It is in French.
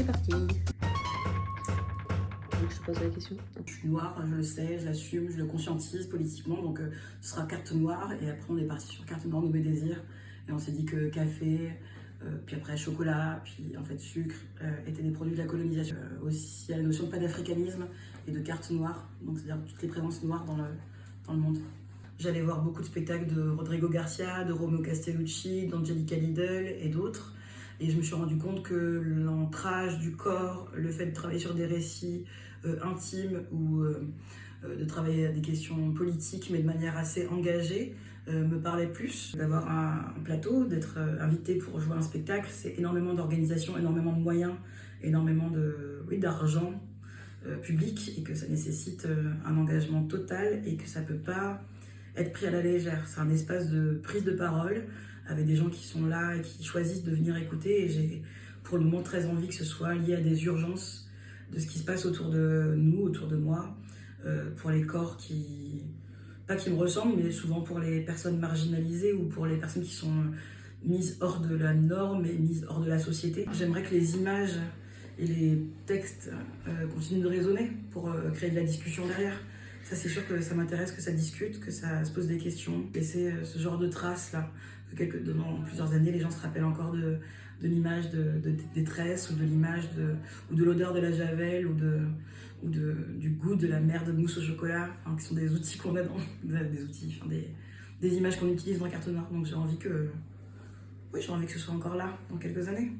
c'est parti. Donc je te pose la question. Je suis noire, je le sais, je l'assume, je le conscientise politiquement, donc ce sera carte noire, et après on est parti sur carte noire nommée désir, et on s'est dit que café, puis après chocolat, puis en fait sucre, étaient des produits de la colonisation. Aussi à la notion de panafricanisme et de carte noire, donc c'est-à-dire toutes les présences noires dans le monde. J'allais voir beaucoup de spectacles de Rodrigo Garcia, de Romeo Castellucci, d'Angelica Lidl et d'autres. Et je me suis rendu compte que l'ancrage du corps, le fait de travailler sur des récits intimes ou de travailler à des questions politiques, mais de manière assez engagée, me parlait plus. D'avoir un plateau, d'être invité pour jouer un spectacle, c'est énormément d'organisation, énormément de moyens, énormément d'argent public, et que ça nécessite un engagement total et que ça ne peut pas être pris à la légère. C'est un espace de prise de parole avec des gens qui sont là et qui choisissent de venir écouter, et j'ai pour le moment très envie que ce soit lié à des urgences de ce qui se passe autour de nous, autour de moi, pour les corps pas qui me ressemblent, mais souvent pour les personnes marginalisées ou pour les personnes qui sont mises hors de la norme et mises hors de la société. J'aimerais que les images et les textes continuent de résonner pour créer de la discussion derrière. Ça, c'est sûr que ça m'intéresse, que ça discute, que ça se pose des questions. Et c'est ce genre de traces-là, que dans plusieurs années, les gens se rappellent encore de l'image de détresse, ou de l'image ou de l'odeur de la javel, ou du goût de la merde de mousse au chocolat, qui sont des outils qu'on a des images qu'on utilise dans Carte Noire. Donc j'ai envie que ce soit encore là dans quelques années.